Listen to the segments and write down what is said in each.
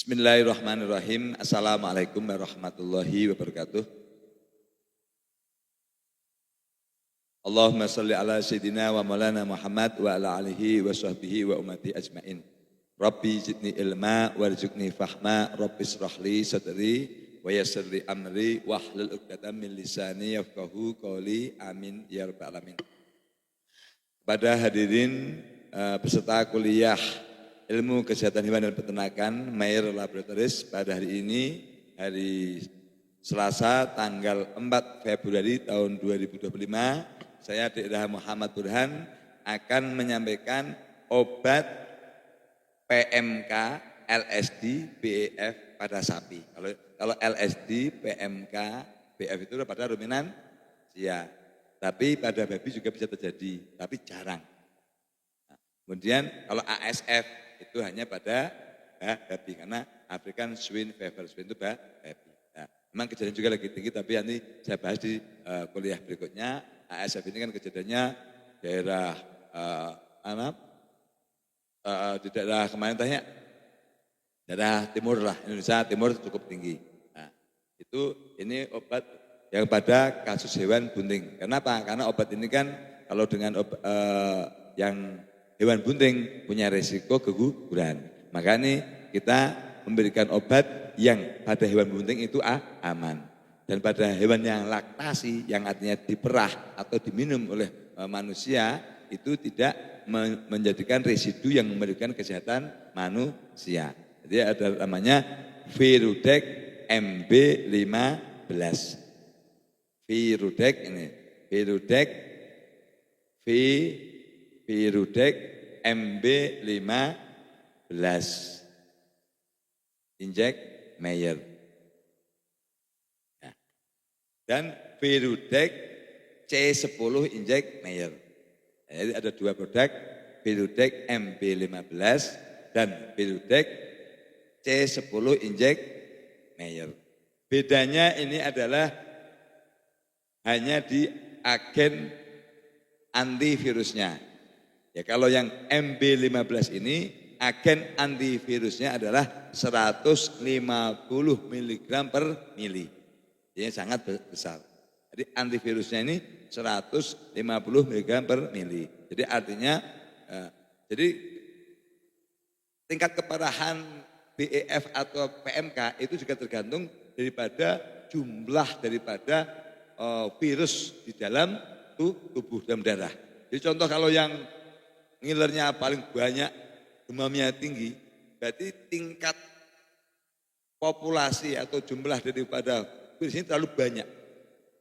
Bismillahirrahmanirrahim. Assalamualaikum warahmatullahi wabarakatuh. Allahumma salli ala sayyidina wa maulana Muhammad wa ala alihi wa sahbihi wa ummati ajmain. Rabbi zidni ilma warzuqni fahma, Rabbi israhli sadri wa yassirli amri wahlul 'uqdatam min lisani yafqahu qawli. Amin ya rabbal alamin. Pada hadirin peserta kuliah Ilmu Kesehatan Hewan dan Peternakan Mayer Laboratories pada hari ini, hari Selasa tanggal 4 Februari tahun 2025, saya Dr. Muhammad Burhan akan menyampaikan obat PMK, LSD, BEF pada sapi. Kalau LSD, PMK, BEF itu pada ruminan sia, tapi pada babi juga bisa terjadi, tapi jarang. Kemudian kalau ASF itu hanya pada babi, karena African Swine Fever, swine itu babi. Nah, memang kejadian juga lagi tinggi, tapi nanti saya bahas di kuliah berikutnya. ASF ini kan kejadiannya daerah di daerah kemarin tanya, daerah timur lah, Indonesia Timur cukup tinggi. Nah, ini obat yang pada kasus hewan bunting. Kenapa? Karena obat ini kan kalau dengan yang hewan bunting punya resiko keguguran. Makanya kita memberikan obat yang pada hewan bunting itu aman. Dan pada hewan yang laktasi, yang artinya diperah atau diminum oleh manusia, itu tidak menjadikan residu yang memberikan kesehatan manusia. Jadi ada namanya Virudex MB15. Virudex ini, Virudex MB15 injek Mayer. Nah, dan Virudex C10 injek Mayer. Jadi ada dua produk, Virudex MB15 dan Virudex C10 injek Mayer. Bedanya ini adalah hanya di agen antivirusnya. Ya, kalau yang MB15 ini agen antivirusnya adalah 150 mg per mili. Ini sangat besar. Jadi antivirusnya ini 150 mg per mili. Jadi artinya jadi tingkat keparahan BEF atau PMK itu juga tergantung daripada jumlah daripada virus di dalam tubuh dalam darah. Jadi contoh kalau yang ngilernya paling banyak, demamnya tinggi, berarti tingkat populasi atau jumlah daripada virus ini terlalu banyak.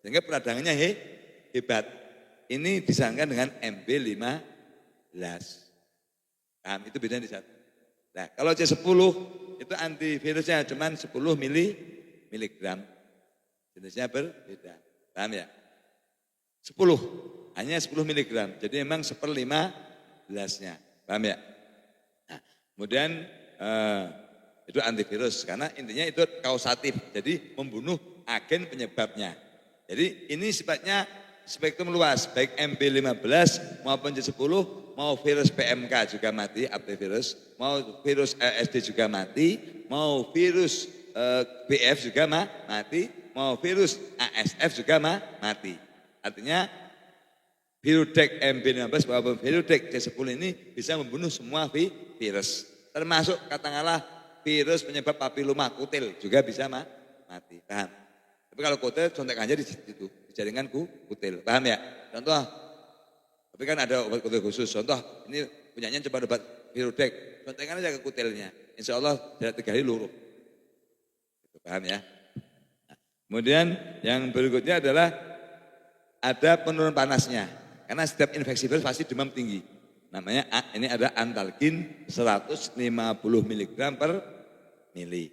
Sehingga peradangannya hebat. Ini disangkan dengan MB15. Nah, itu bedanya di satu. Nah, kalau C10 itu antivirusnya cuma 10 miligram. Jenisnya berbeda. Paham ya? 10, hanya 10 miligram. Jadi memang 1/15-nya. Paham ya? Nah, kemudian itu antivirus karena intinya itu kausatif. Jadi membunuh agen penyebabnya. Jadi ini sifatnya spektrum luas, baik MB15 maupun C10, mau virus PMK juga mati, antivirus, mau virus LSD juga mati, mau virus BF juga mati, mau virus ASF juga mati. Artinya Virudex MB15 maupun Virudex C10 ini bisa membunuh semua virus. Termasuk katakanlah virus penyebab papiloma kutil juga bisa mati. Paham? Tapi kalau kutil contek aja di situ, di jaringan kutil. Paham ya? Contoh, tapi kan ada obat kutil khusus. Contoh, ini punyanya coba obat Virudex, contekan aja ke kutilnya. Insya Allah dalam 3 hari luruh. Paham ya? Nah, kemudian yang berikutnya adalah ada penurunan panasnya. Karena setiap infeksi virus pasti demam tinggi. Namanya ini ada Antalgin 150 mg per mili.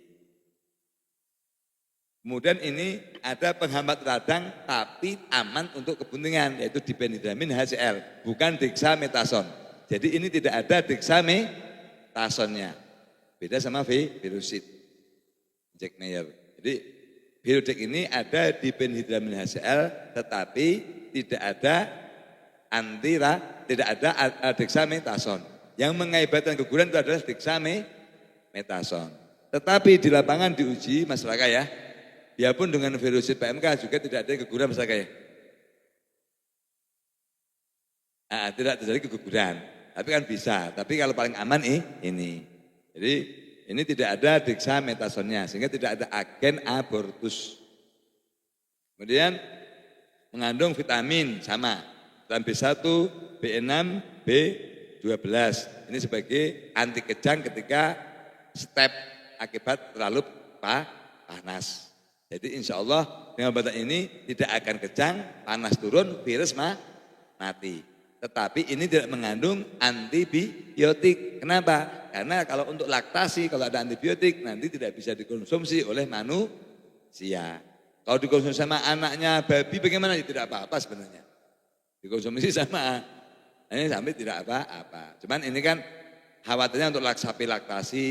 Kemudian ini ada penghambat radang tapi aman untuk kebuntingan, yaitu diphenhydramin HCl, bukan dexamethasone. Jadi ini tidak ada dexamethasonya. Beda sama virusid, injek Mayer. Jadi Virudex ini ada diphenhydramin HCl tetapi tidak ada tidak ada dexamethasone. Yang mengakibatkan keguguran itu adalah dexamethasone. Tetapi di lapangan diuji masyarakat ya, biarpun dengan virusit PMK juga tidak ada keguguran masyarakat ya. Nah, tidak terjadi keguguran, tapi kan bisa. Tapi kalau paling aman ini. Jadi ini tidak ada dexamethasonnya, sehingga tidak ada agen abortus. Kemudian mengandung vitamin sama, vitamin B1, B6, B12. Ini sebagai anti kejang ketika step akibat terlalu panas. Jadi insya Allah dengan obat ini tidak akan kejang, panas turun, virus mati. Tetapi ini tidak mengandung antibiotik. Kenapa? Karena kalau untuk laktasi, kalau ada antibiotik nanti tidak bisa dikonsumsi oleh manusia. Kalau dikonsumsi sama anaknya babi bagaimana? Tidak apa-apa sebenarnya. Dikonsumsi sama ini sampai tidak apa-apa. Cuman ini kan khawatirnya untuk sapi laktasi,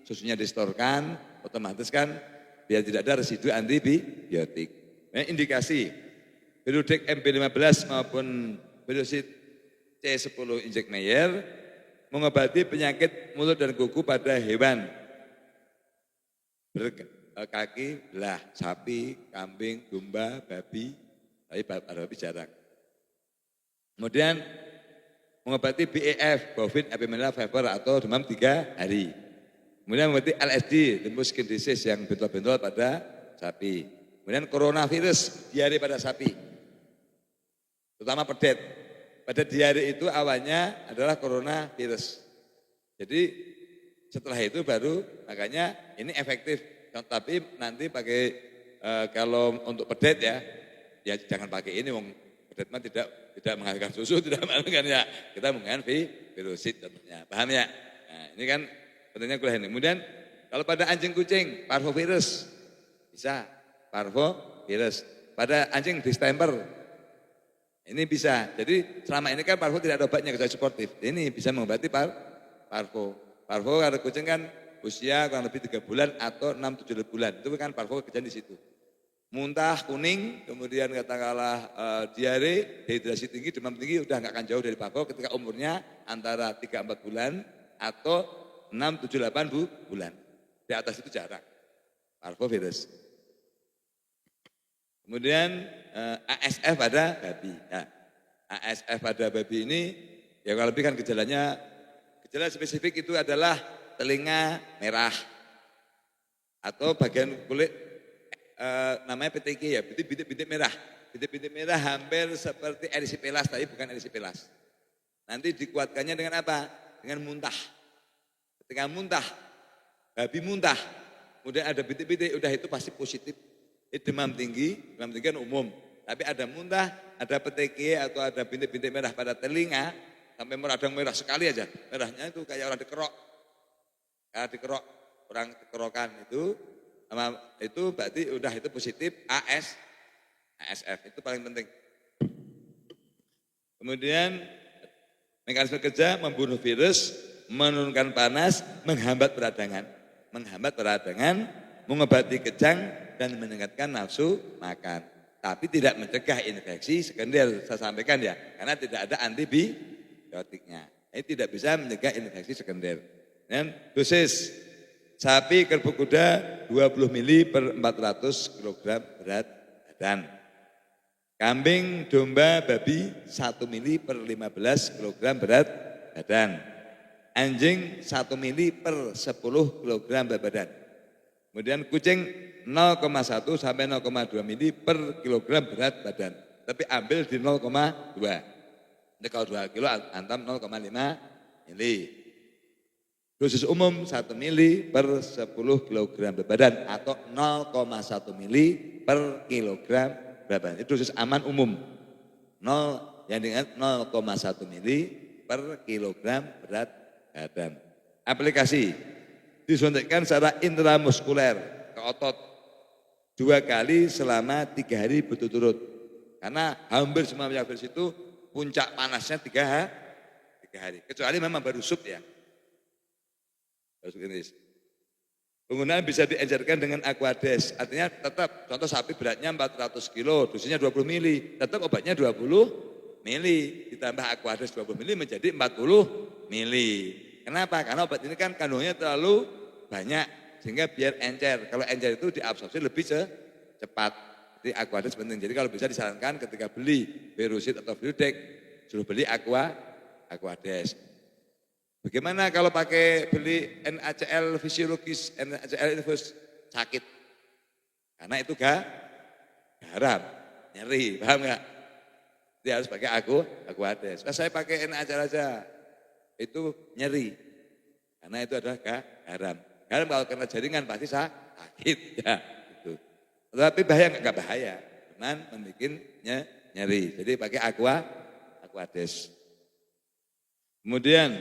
susunya distorkan, otomatis kan biar tidak ada residu antibiotik. Nah, indikasi Virudex MP15 maupun virusit C10 injek Meyer mengobati penyakit mulut dan kuku pada hewan berkaki belah, sapi, kambing, domba, babi, tapi babi jarang. Kemudian mengobati BEF, bovine epidemiological fever atau demam 3 hari. Kemudian mengobati LSD, limbo skin disease yang bentol-bentol pada sapi. Kemudian coronavirus, diare pada sapi, terutama pedet. Pada diare itu awalnya adalah coronavirus. Jadi setelah itu baru makanya ini efektif. Tapi nanti pakai kalau untuk pedet ya jangan pakai ini. Pedet mah tidak menghasilkan susu, tidak menghasilkan ya. Kita menggunakan virusit tentunya. Paham ya? Nah, ini kan pentingnya kuliah ini. Kemudian kalau pada anjing kucing parvovirus bisa parvovirus. Pada anjing distemper ini bisa. Jadi selama ini kan parvo tidak ada obatnya kecuali suportif. Ini bisa mengobati parvo. Parvo kalau kucing kan usia kurang lebih 3 bulan atau 6-7 bulan. Itu kan parvo kejadian di situ. Muntah, kuning, kemudian katakanlah diare, dehidrasi tinggi, demam tinggi, udah nggak akan jauh dari parvo ketika umurnya antara 3-4 bulan atau 6-7-8 bulan. Di atas itu jarang. Parvovirus. Kemudian ASF pada babi. Nah, ASF pada babi ini ya kalau lebih kan gejala spesifik itu adalah telinga merah atau bagian kulit namanya PTK ya, bintik-bintik merah. Bintik-bintik merah hampir seperti erisipela's tapi bukan erisipela's. Nanti dikuatkannya dengan apa? Dengan muntah. Ketika muntah, babi muntah, kemudian ada bintik-bintik, udah itu pasti positif. Demam tinggi kan umum. Tapi ada muntah, ada petekye atau ada bintik-bintik merah pada telinga, sampai meradang merah sekali aja. Merahnya itu kayak orang dikerok. Kayak dikerok, orang kerokan itu berarti udah itu positif ASF, itu paling penting. Kemudian mekanisme kerja membunuh virus, menurunkan panas, menghambat peradangan, mengobati kejang, dan meningkatkan nafsu makan. Tapi tidak mencegah infeksi sekunder, saya sampaikan ya, karena tidak ada antibiotiknya. Ini tidak bisa mencegah infeksi sekunder. Dan dosis sapi kerbau kuda 20 mili per 400 kg berat badan. Kambing, domba, babi 1 mili per 15 kg berat badan. Anjing 1 mili per 10 kg berat badan. Kemudian kucing 0,1 sampai 0,2 mili per kilogram berat badan. Tapi ambil di 0,2. Jadi kalau 2 kilo antam 0,5 mili. Dosis umum 1 mili per 10 kilogram berat badan atau 0,1 mili per kilogram berat badan. Itu dosis aman umum. 0 yang dengan 0,1 mili per kilogram berat badan. Aplikasi disuntikkan secara intramuskuler ke otot 2 kali selama 3 hari berturut-turut. Karena hampir semua virus itu puncak panasnya 3 hari. Kecuali memang baru sub ya. Baru sub. Penggunaan bisa diencerkan dengan Aquades. Artinya tetap, contoh sapi beratnya 400 kilo, dosisnya 20 mili. Tetap obatnya 20 mili. Ditambah Aquades 20 mili menjadi 40 mili. Kenapa? Karena obat ini kan kandungannya terlalu banyak. sehingga biar encer. Kalau encer itu diabsorpsi lebih cepat. Jadi Aquades penting. Jadi kalau bisa disarankan ketika beli Virusit atau Virudex, suruh beli Aquades. Bagaimana kalau pakai beli NaCl fisiologis, NaCl infus, sakit? Karena itu garam, nyeri, paham nggak? Dia harus pakai Aquades. Saya pakai NaCl aja, itu nyeri. Karena itu adalah garam. Garam kalau kena jaringan pasti sakit ya. Gitu. Tapi bahaya nggak bahaya, cuman membuat nyeri. Jadi pakai Aquades. Kemudian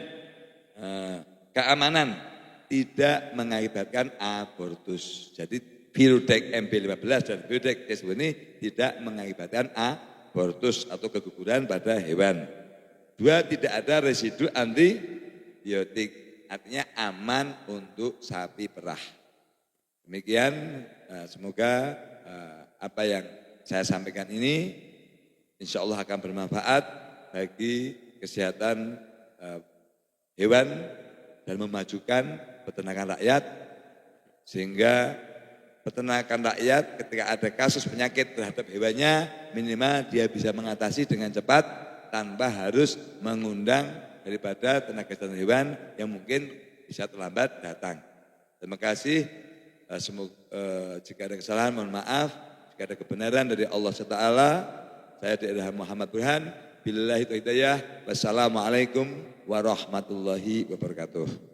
keamanan tidak mengakibatkan abortus. Jadi Virudex MB15 dan Virudex TSW ini tidak mengakibatkan abortus atau keguguran pada hewan. 2, tidak ada residu antibiotik. Artinya aman untuk sapi perah. Demikian semoga apa yang saya sampaikan ini insya Allah akan bermanfaat bagi kesehatan hewan dan memajukan peternakan rakyat. Sehingga peternakan rakyat ketika ada kasus penyakit terhadap hewannya minimal dia bisa mengatasi dengan cepat tanpa harus mengundang daripada tenaga kesehatan hewan yang mungkin bisa terlambat datang. Terima kasih. Jika ada kesalahan mohon maaf, jika ada kebenaran dari Allah SWT, saya adalah Muhammad Burhan. Billahi taufiq hidayah. Wassalamualaikum warahmatullahi wabarakatuh.